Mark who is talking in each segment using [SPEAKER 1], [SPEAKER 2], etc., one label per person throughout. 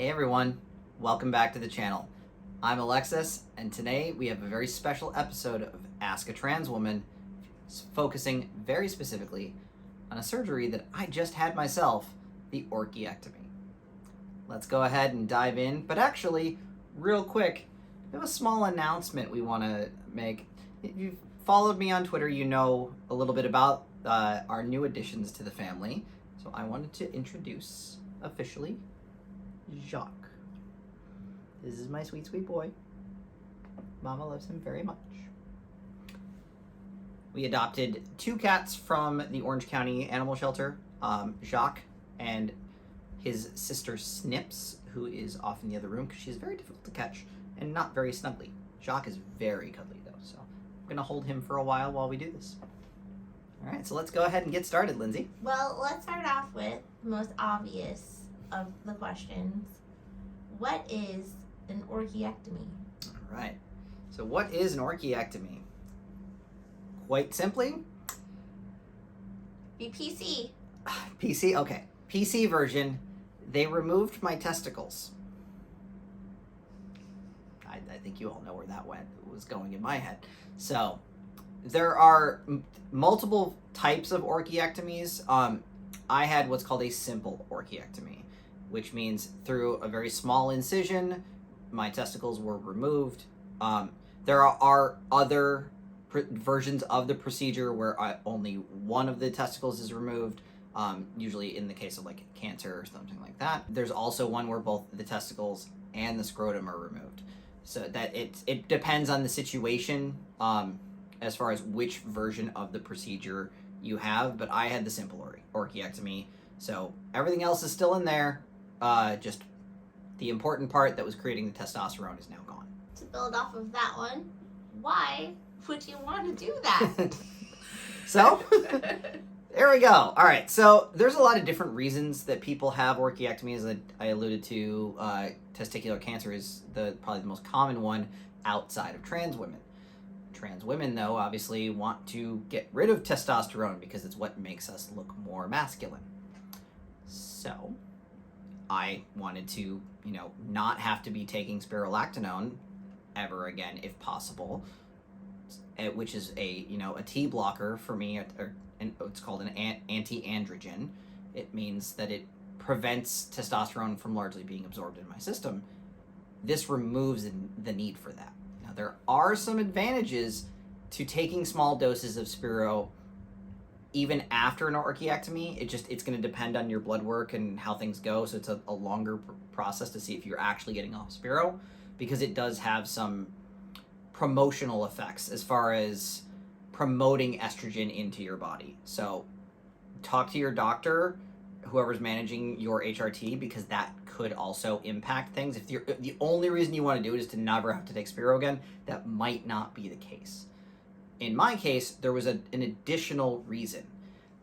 [SPEAKER 1] Hey everyone, welcome back to the channel. I'm Alexis, and today we have a very special episode of Ask a Trans Woman, focusing very specifically on a surgery that I just had myself, the orchiectomy. Let's go ahead and dive in, but actually, real quick, we have a small announcement we want to make. If you've followed me on Twitter, you know a little bit about our new additions to the family, so I wanted to introduce officially Jacques. This is my sweet, sweet boy. Mama loves him very much. We adopted 2 cats from the Orange County Animal Shelter, Jacques and his sister Snips, who is off in the other room because she's very difficult to catch and not very snuggly. Jacques is very cuddly though, so I'm gonna hold him for a while we do this. All right, so let's go ahead and get started, Lindsay.
[SPEAKER 2] Well, let's start off with the most obvious of the questions. What is an orchiectomy?
[SPEAKER 1] All right. So what is an orchiectomy? Quite simply,
[SPEAKER 2] Be PC.
[SPEAKER 1] PC, okay. PC version, they removed my testicles. I think you all know where that was going in my head. So there are multiple types of orchiectomies. I had what's called a simple orchiectomy, which means through a very small incision, my testicles were removed. There are other versions of the procedure where only one of the testicles is removed, usually in the case of like cancer or something like that. There's also one where both the testicles and the scrotum are removed. So that it depends on the situation as far as which version of the procedure you have, but I had the simple orchiectomy, so everything else is still in there. Just the important part that was creating the testosterone is now gone.
[SPEAKER 2] To build off of that one, why would you want to do that?
[SPEAKER 1] So, there we go. All right, so there's a lot of different reasons that people have orchiectomies. That I alluded to, testicular cancer is probably the most common one outside of trans women. Trans women, though, obviously want to get rid of testosterone because it's what makes us look more masculine. So I wanted to, not have to be taking spironolactone ever again, if possible, which is a T blocker for me, it's called an anti-androgen. It means that it prevents testosterone from largely being absorbed in my system. This removes the need for that. Now, there are some advantages to taking small doses of spiro even after an orchiectomy. It's going to depend on your blood work and how things go, so it's a longer process to see if you're actually getting off spiro, because it does have some promotional effects as far as promoting estrogen into your body. So talk to your doctor, whoever's managing your HRT, because that could also impact things. If the only reason you want to do it is to never have to take spiro again, that might not be the case. In my case, there was an additional reason,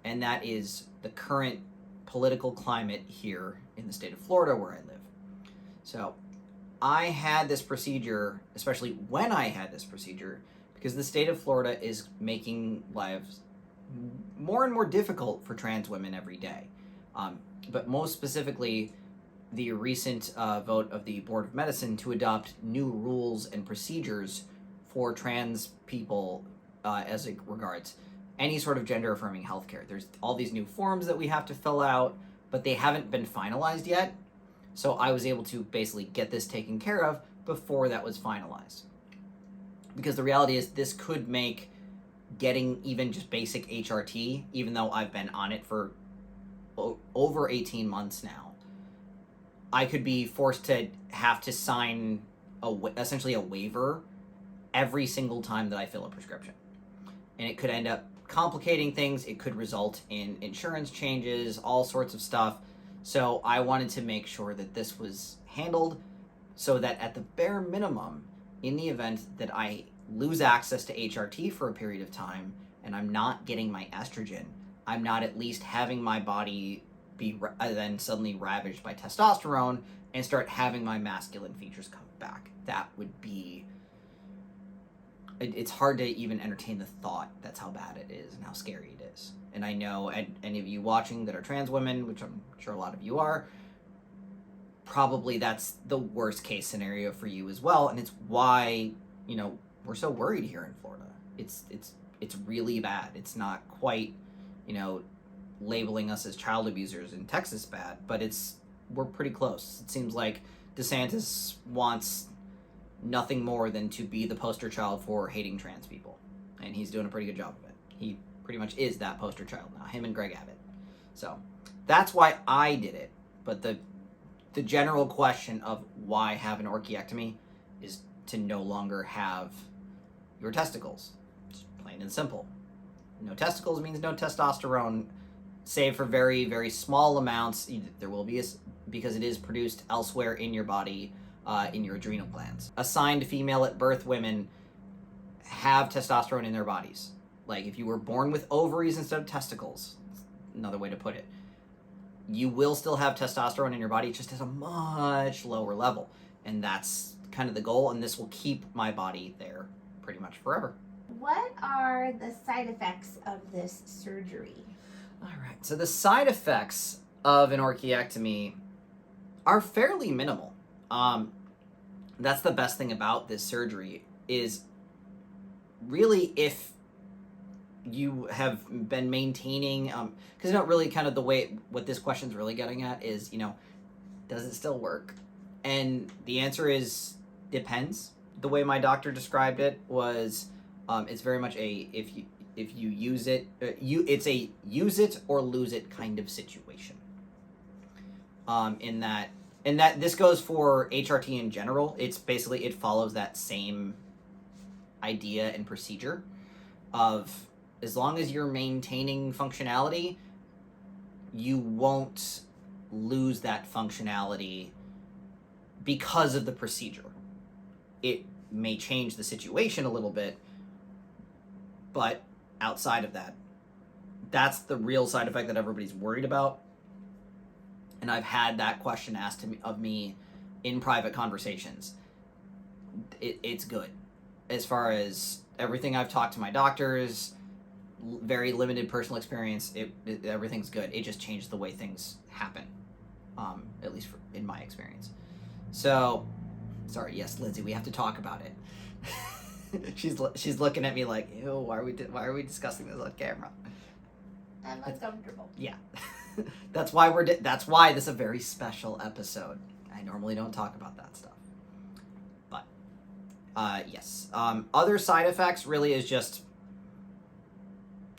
[SPEAKER 1] and that is the current political climate here in the state of Florida where I live. So I had this procedure, especially when I had this procedure, because the state of Florida is making lives more and more difficult for trans women every day. But most specifically, the recent vote of the Board of Medicine to adopt new rules and procedures for trans people as it regards any sort of gender-affirming healthcare. There's all these new forms that we have to fill out, but they haven't been finalized yet. So I was able to basically get this taken care of before that was finalized. Because the reality is this could make getting even just basic HRT, even though I've been on it for over 18 months now, I could be forced to have to sign essentially a waiver every single time that I fill a prescription. And it could end up complicating things. It could result in insurance changes, all sorts of stuff. So I wanted to make sure that this was handled so that at the bare minimum, in the event that I lose access to HRT for a period of time and I'm not getting my estrogen, I'm not at least having my body be then suddenly ravaged by testosterone and start having my masculine features come back. That would be... It's hard to even entertain the thought. That's how bad it is and how scary it is. And I know any of you watching that are trans women, which I'm sure a lot of you are, probably that's the worst case scenario for you as well, and it's why, you know, we're so worried here in Florida. It's really bad. It's not quite, you know, labeling us as child abusers in Texas bad, but we're pretty close. It seems like DeSantis wants nothing more than to be the poster child for hating trans people, and he's doing a pretty good job of it. He pretty much is that poster child now, him and Greg Abbott. So that's why I did it. But the general question of why have an orchiectomy is to no longer have your testicles. Just plain and simple. No testicles means no testosterone, save for very, very small amounts. There will be, because it is produced elsewhere in your body, in your adrenal glands. Assigned female at birth women have testosterone in their bodies. Like if you were born with ovaries instead of testicles, another way to put it, you will still have testosterone in your body, just at a much lower level. And that's kind of the goal, and this will keep my body there pretty much forever.
[SPEAKER 2] What are the side effects of this surgery?
[SPEAKER 1] All right, so the side effects of an orchiectomy are fairly minimal. That's the best thing about this surgery is really if you have been maintaining, because not really kind of the way, what this question's really getting at is, you know, does it still work? And the answer is depends. The way my doctor described it was, it's very much a, if you use it, it's a use it or lose it kind of situation. In that this goes for HRT in general. It's basically, it follows that same idea and procedure of, as long as you're maintaining functionality, you won't lose that functionality because of the procedure. It may change the situation a little bit, but outside of that, that's the real side effect that everybody's worried about. And I've had that question asked of me in private conversations. It's good. As far as everything I've talked to my doctors, very limited personal experience, everything's good. It just changed the way things happen, at least in my experience. So, sorry, yes, Lindsay, we have to talk about it. She's looking at me like, ew, why are we discussing this on camera?
[SPEAKER 2] I'm uncomfortable.
[SPEAKER 1] Yeah. That's why this is a very special episode. I normally don't talk about that stuff. But yes. Other side effects really is just,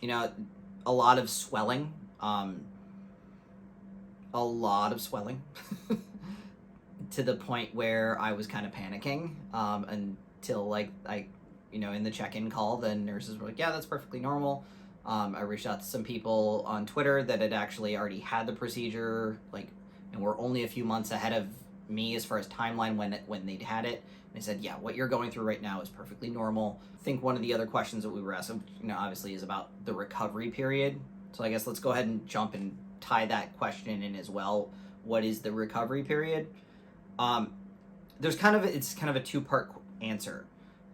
[SPEAKER 1] you know, a lot of swelling. To the point where I was kind of panicking, until like in the check-in call, the nurses were like, yeah, that's perfectly normal. I reached out to some people on Twitter that had actually already had the procedure, and were only a few months ahead of me as far as timeline when they'd had it. And they said, yeah, what you're going through right now is perfectly normal. I think one of the other questions that we were asked, obviously, is about the recovery period. So I guess let's go ahead and jump and tie that question in as well. What is the recovery period? It's kind of a two-part answer,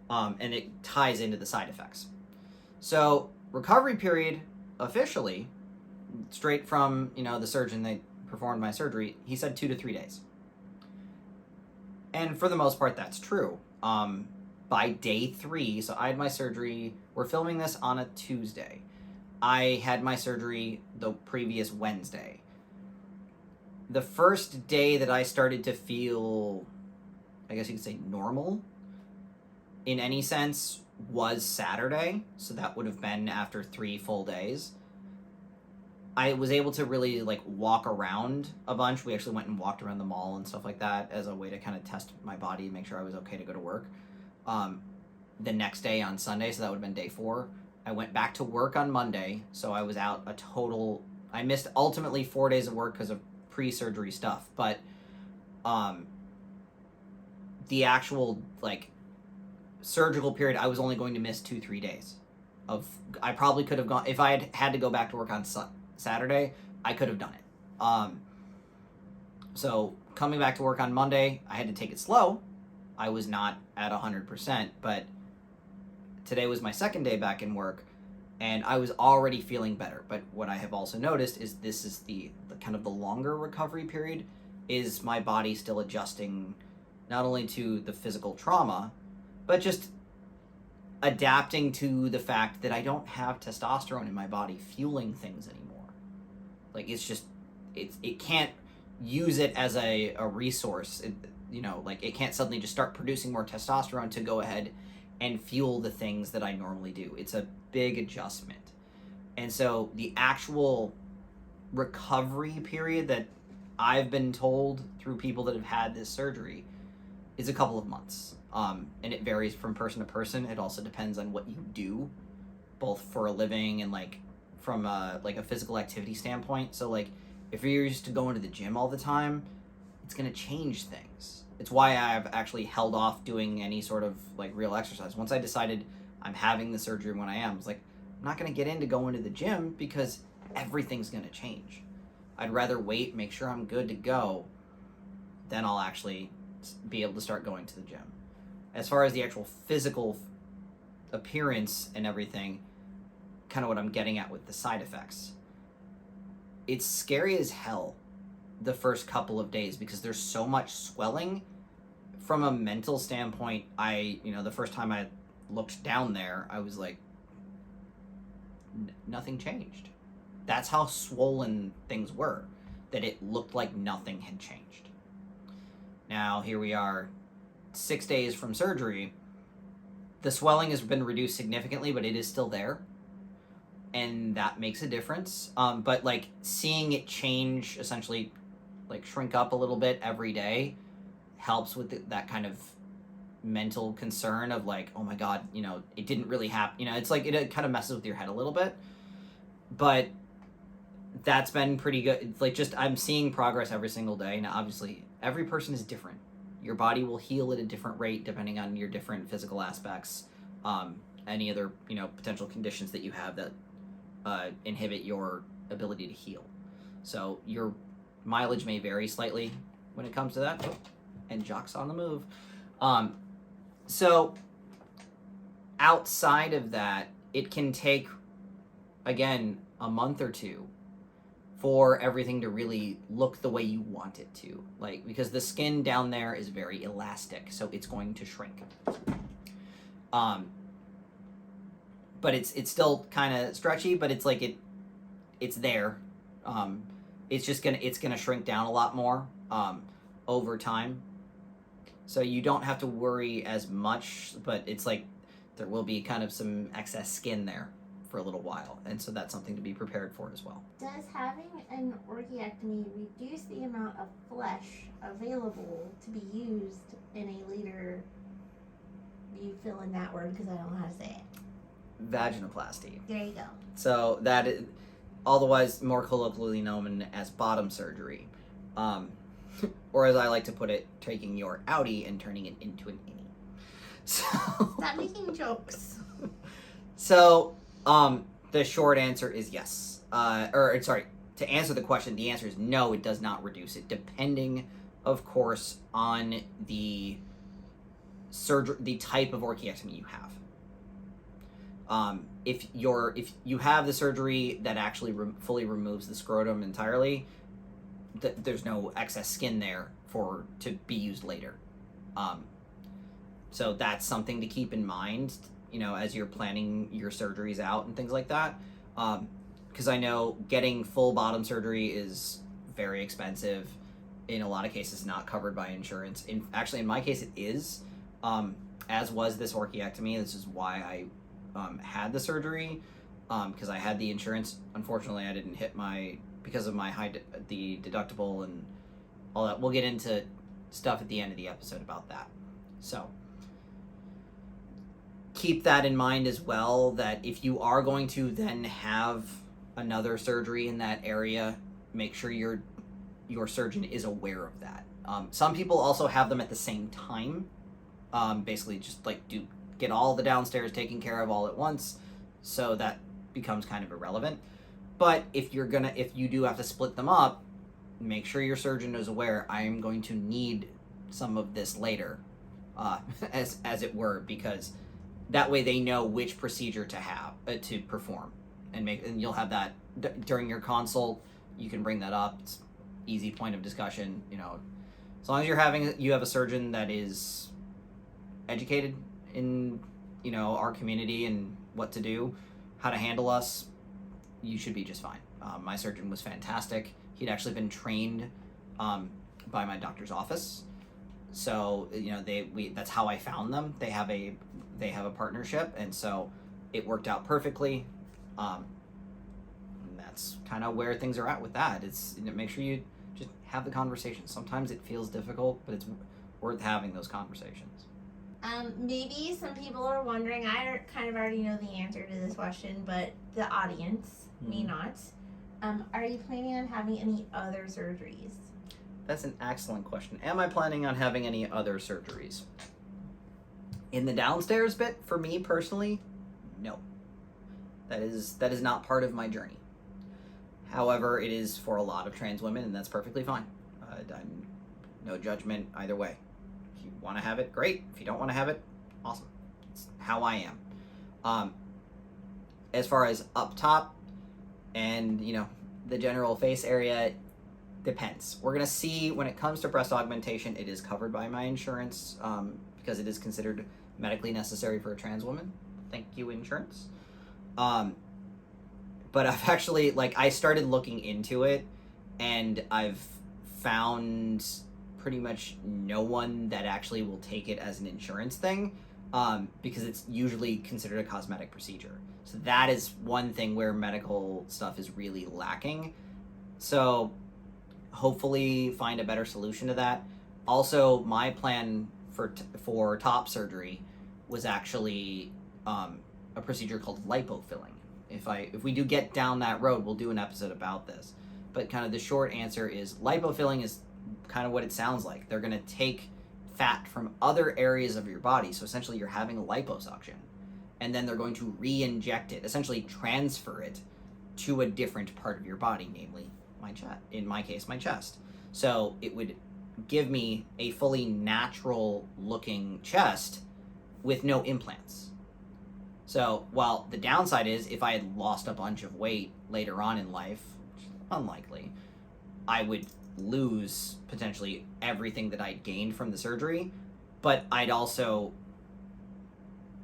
[SPEAKER 1] and it ties into the side effects. So recovery period, officially, straight from the surgeon that performed my surgery, he said 2 to 3 days. And for the most part, that's true. By day 3, so I had my surgery, we're filming this on a Tuesday. I had my surgery the previous Wednesday. The first day that I started to feel, I guess you could say, normal, in any sense, was Saturday. So that would have been after 3 full days. I was able to really walk around a bunch. We actually went and walked around the mall and stuff like that as a way to kind of test my body and make sure I was okay to go to work. The next day on Sunday, so that would have been day 4, I went back to work on Monday. So I was out I missed ultimately 4 days of work because of pre-surgery stuff. But the actual surgical period, I was only going to miss 2-3 days. I probably could have gone, if I had to go back to work on Saturday, I could have done it. So coming back to work on Monday, I had to take it slow. I was not at 100%, but today was my second day back in work, and I was already feeling better. But what I have also noticed is this is the kind of the longer recovery period. is my body still adjusting not only to the physical trauma, but just adapting to the fact that I don't have testosterone in my body fueling things anymore. Like, it can't use it as a resource. It can't suddenly just start producing more testosterone to go ahead and fuel the things that I normally do. It's a big adjustment. And so the actual recovery period that I've been told through people that have had this surgery is a couple of months. And it varies from person to person. It also depends on what you do, both for a living and from a physical activity standpoint. So if you're used to going to the gym all the time, it's going to change things. It's why I've actually held off doing any sort of real exercise. Once I decided I'm having the surgery when I am, I was like, I'm not going to get into going to the gym because everything's going to change. I'd rather wait, make sure I'm good to go, then I'll actually be able to start going to the gym. As far as the actual physical appearance and everything, kind of what I'm getting at with the side effects. It's scary as hell the first couple of days because there's so much swelling. From a mental standpoint, the first time I looked down there, I was like, nothing changed. That's how swollen things were, that it looked like nothing had changed. Now, here we are, 6 days from surgery. The swelling has been reduced significantly, but it is still there. And that makes a difference. But seeing it change, essentially shrink up a little bit every day, helps with that kind of mental concern of oh my God, it didn't really happen. It's it kind of messes with your head a little bit. But that's been pretty good. It's I'm seeing progress every single day. Now, obviously, every person is different. Your body will heal at a different rate depending on your different physical aspects, any other potential conditions that you have that inhibit your ability to heal. So your mileage may vary slightly when it comes to that. Oh, and Jock's on the move. So outside of that, it can take, again, a month or two for everything to really look the way you want it to. Because the skin down there is very elastic, so it's going to shrink. But it's still kind of stretchy, but it's it's there. It's gonna shrink down a lot more over time. So you don't have to worry as much, but it's there will be kind of some excess skin there for a little while, and so that's something to be prepared for as well.
[SPEAKER 2] Does having an orchiectomy reduce the amount of flesh available to be used in a later, you fill in that word because I don't know how to say it.
[SPEAKER 1] Vaginoplasty.
[SPEAKER 2] There you go.
[SPEAKER 1] So that is otherwise more colloquially known as bottom surgery. Or as I like to put it, taking your outie and turning it into an innie. So
[SPEAKER 2] Stop making jokes.
[SPEAKER 1] So, the short answer is yes. To answer the question, the answer is no, it does not reduce it, depending, of course, on the type of orchiectomy you have. If you have the surgery that actually fully removes the scrotum entirely, there's no excess skin there to be used later. So that's something to keep in mind, as you're planning your surgeries out and things like that. Because I know getting full bottom surgery is very expensive. In a lot of cases, not covered by insurance. In my case, it is. As was this orchiectomy. This is why I had the surgery, because I had the insurance. Unfortunately, I didn't hit because of my the deductible and all that. We'll get into stuff at the end of the episode about that. So keep that in mind as well, that if you are going to then have another surgery in that area, make sure your surgeon is aware of that. Some people also have them at the same time. Basically just get all the downstairs taken care of all at once, so that becomes kind of irrelevant. But if you do have to split them up, make sure your surgeon is aware, I am going to need some of this later, as it were, because that way they know which procedure to perform, and you'll have that during your consult. You can bring that up. easy point of discussion. As long as you have a surgeon that is educated in our community and what to do, how to handle us, you should be just fine. My surgeon was fantastic. He'd actually been trained by my doctor's office, so that's how I found them. They have a partnership, and so it worked out perfectly. And that's kind of where things are at with that. It's make sure you just have the conversation. Sometimes it feels difficult, but it's worth having those conversations.
[SPEAKER 2] Maybe some people are wondering, I kind of already know the answer to this question, but the audience may not. Are you planning on having any other surgeries?
[SPEAKER 1] That's an excellent question. Am I planning on having any other surgeries? In the downstairs bit, for me personally, no. That is not part of my journey. However, it is for a lot of trans women, and that's perfectly fine. No judgment either way. If you want to have it, great. If you don't want to have it, awesome. It's how I am. As far as up top and, the general face area, depends. We're going to see when it comes to breast augmentation, it is covered by my insurance because it is considered medically necessary for a trans woman. Thank you, insurance. But I've actually, I started looking into it, and I've found pretty much no one that actually will take it as an insurance thing because it's usually considered a cosmetic procedure. So that is one thing where medical stuff is really lacking. So hopefully find a better solution to that. Also, my plan for top surgery was actually a procedure called lipofilling. If we do get down that road, we'll do an episode about this. But kind of the short answer is lipofilling is kind of what it sounds like. They're going to take fat from other areas of your body. So essentially you're having a liposuction. And then they're going to re-inject it, essentially transfer it to a different part of your body, namely my chest. In my case, my chest. So it would give me a fully natural looking chest with no implants. So, while the downside is if I had lost a bunch of weight later on in life, which is unlikely, I would lose potentially everything that I'd gained from the surgery, but I'd also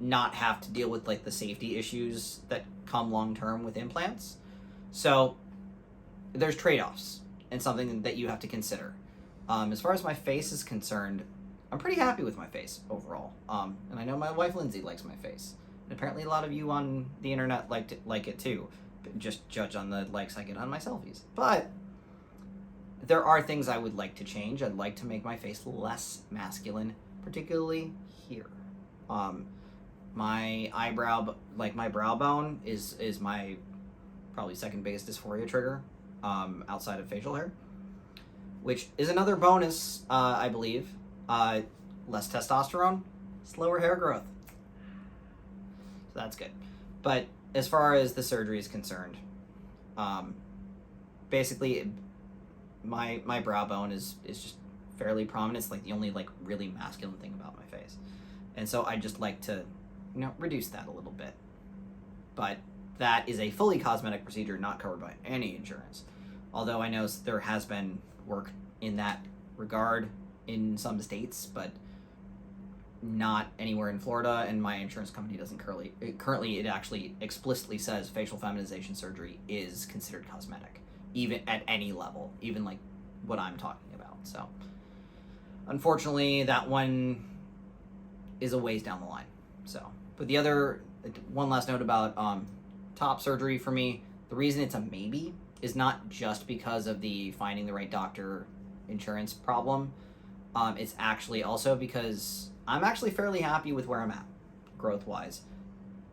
[SPEAKER 1] not have to deal with the safety issues that come long term with implants. So there's trade-offs and something that you have to consider. As far as my face is concerned, I'm pretty happy with my face overall. And I know my wife Lindsay likes my face. And apparently a lot of you on the internet like it too. Just judge on the likes I get on my selfies. But there are things I would like to change. I'd like to make my face less masculine, particularly here. My eyebrow, my brow bone is my probably second biggest dysphoria trigger outside of facial hair, which is another bonus, I believe. Less testosterone, slower hair growth. So that's good. But as far as the surgery is concerned, basically my brow bone is just fairly prominent. It's the only really masculine thing about my face. And so I just like to reduce that a little bit. But that is a fully cosmetic procedure not covered by any insurance. Although I know there has been work in that regard in some states, but not anywhere in Florida, and my insurance company doesn't currently it actually explicitly says facial feminization surgery is considered cosmetic, even at any level, even what I'm talking about. So unfortunately that one is a ways down the line. So, but the other one last note about top surgery for me, the reason it's a maybe is not just because of the finding the right doctor insurance problem. It's actually also because I'm actually fairly happy with where I'm at, growth-wise.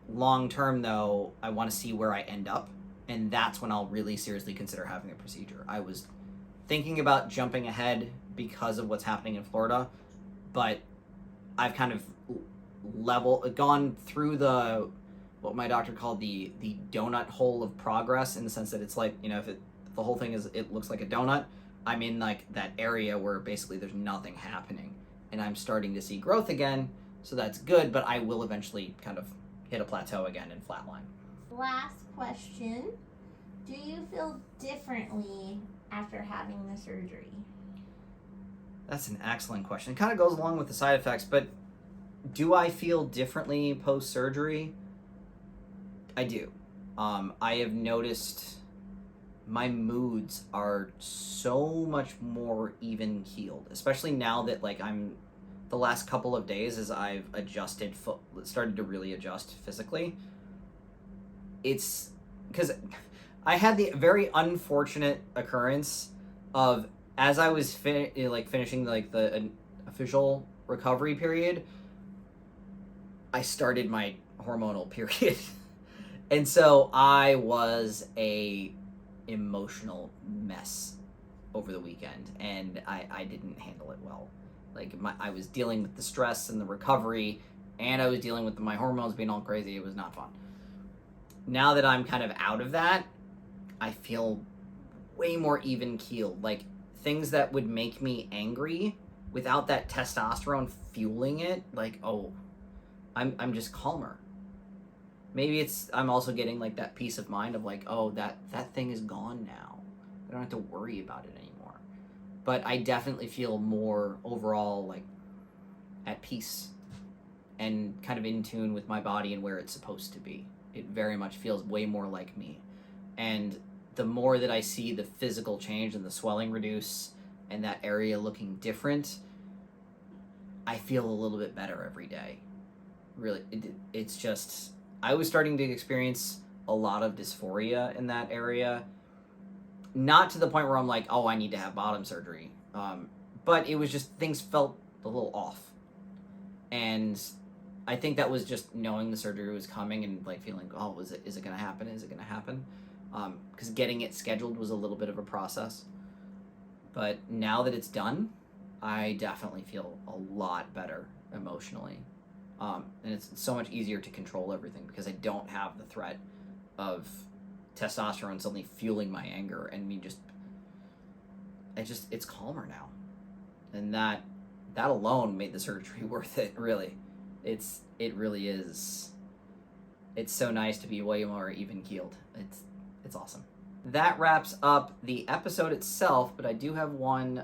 [SPEAKER 1] Long term, though, I want to see where I end up, and that's when I'll really seriously consider having a procedure. I was thinking about jumping ahead because of what's happening in Florida, but I've kind of gone through what my doctor called the donut hole of progress, in the sense that it's if the whole thing it looks like a donut, I'm in that area where basically there's nothing happening, and I'm starting to see growth again, so that's good, but I will eventually kind of hit a plateau again and flatline.
[SPEAKER 2] Last question. Do you feel differently after having the surgery?
[SPEAKER 1] That's an excellent question. It kind of goes along with the side effects, but do I feel differently post-surgery? I do. I have noticed my moods are so much more even keeled, especially now that like I'm the last couple of days as I've started to really adjust physically. It's because I had the very unfortunate occurrence of as I was finishing like the official recovery period, I started my hormonal period. And so I was a emotional mess over the weekend, and I didn't handle it well. Like I was dealing with the stress and the recovery, and I was dealing with my hormones being all crazy. It was not fun. Now that I'm kind of out of that, I feel way more even keeled. Like things that would make me angry without that testosterone fueling it, like, oh, I'm just calmer. Maybe I'm also getting like that peace of mind of like, oh, that thing is gone now. I don't have to worry about it anymore. But I definitely feel more overall like at peace and kind of in tune with my body and where it's supposed to be. It very much feels way more like me. And the more that I see the physical change and the swelling reduce and that area looking different, I feel a little bit better every day. Really, it's just, I was starting to experience a lot of dysphoria in that area. Not to the point where I'm like, oh, I need to have bottom surgery. But it was just, things felt a little off. And I think that was just knowing the surgery was coming and like feeling, oh, is it going to happen? Is it going to happen? Because getting it scheduled was a little bit of a process. But now that it's done, I definitely feel a lot better emotionally. And it's so much easier to control everything because I don't have the threat of testosterone suddenly fueling my anger and me it's calmer now. And that alone made the surgery worth it, really. It really is. It's so nice to be way more even keeled. It's awesome. That wraps up the episode itself, but I do have one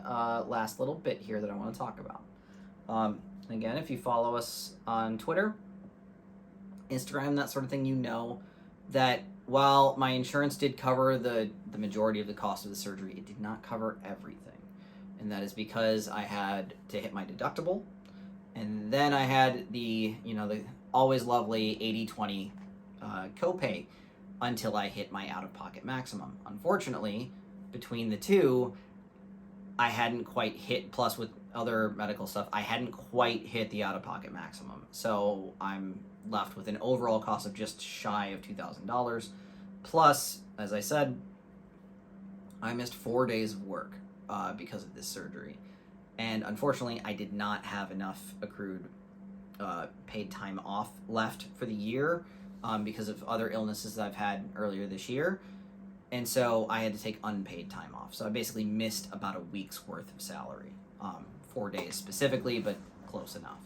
[SPEAKER 1] last little bit here that I want to talk about. Again, if you follow us on Twitter, Instagram, that sort of thing, you know that while my insurance did cover the majority of the cost of the surgery, it did not cover everything. And that is because I had to hit my deductible, and then I had the always lovely 80/20 copay until I hit my out-of-pocket maximum. Unfortunately, between the two, I hadn't quite hit, plus with other medical stuff, I hadn't quite hit the out-of-pocket maximum. So I'm left with an overall cost of just shy of $2,000. Plus, as I said, I missed 4 days of work because of this surgery. And unfortunately, I did not have enough accrued paid time off left for the year because of other illnesses that I've had earlier this year. And so I had to take unpaid time off. So I basically missed about a week's worth of salary. 4 days specifically, but close enough.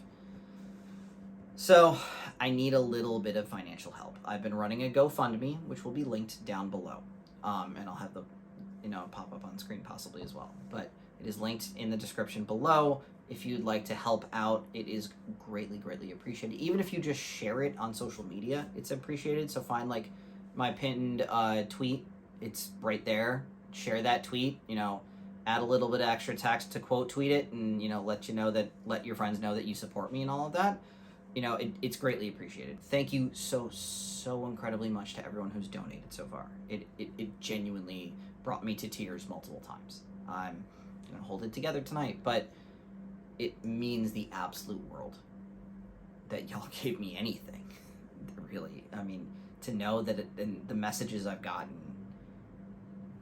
[SPEAKER 1] So I need a little bit of financial help. I've been running a GoFundMe, which will be linked down below. And I'll have the pop up on screen possibly as well. But it is linked in the description below. If you'd like to help out, it is greatly, greatly appreciated. Even if you just share it on social media, it's appreciated. So find like my pinned tweet. It's right there. Share that tweet, add a little bit of extra text to quote tweet it and, let your friends know that you support me and all of that. It's greatly appreciated. Thank you so incredibly much to everyone who's donated so far. It genuinely brought me to tears multiple times. I'm going to hold it together tonight, but it means the absolute world that y'all gave me anything. Really. I mean, to know that and the messages I've gotten,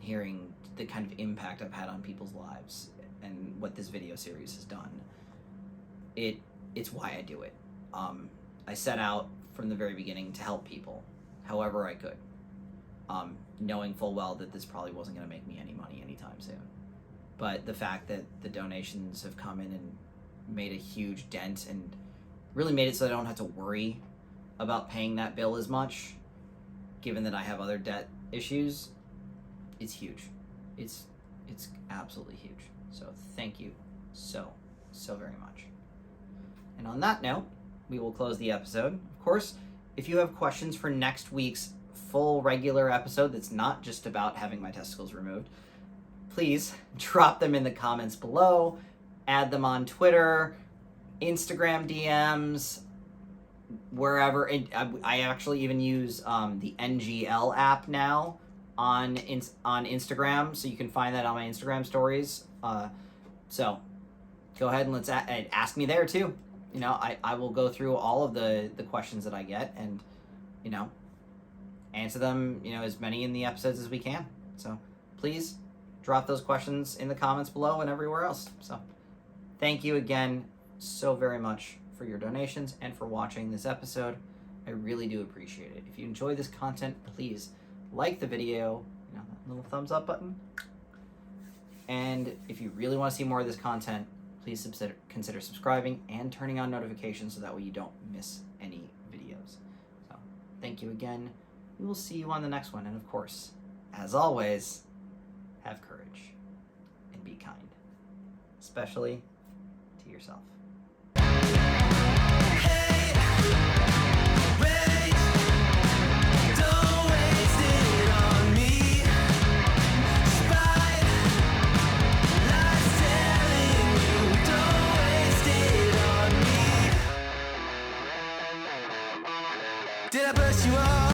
[SPEAKER 1] hearing the kind of impact I've had on people's lives and what this video series has done, it's why I do it. I set out from the very beginning to help people however I could, knowing full well that this probably wasn't going to make me any money anytime soon. But the fact that the donations have come in and made a huge dent and really made it so I don't have to worry about paying that bill as much, given that I have other debt issues, it's huge. It's It's absolutely huge. So thank you so very much. And on that note, we will close the episode. Of course, if you have questions for next week's full regular episode that's not just about having my testicles removed, please drop them in the comments below, add them on Twitter, Instagram DMs, wherever. I actually even use the NGL app now on Instagram, so you can find that on my Instagram stories. So go ahead and let's ask me there too. You know, I will go through all of the questions that I get and, you know, answer them, you know, as many in the episodes as we can. So please drop those questions in the comments below and everywhere else. So thank you again so very much for your donations and for watching this episode. I really do appreciate it. If you enjoy this content, please like the video, you know, that little thumbs up button. And if you really want to see more of this content, please consider subscribing and turning on notifications so that way you don't miss any videos. So thank you again. We will see you on the next one. And of course, as always, have courage and be kind, especially to yourself.
[SPEAKER 3] Did I brush you off?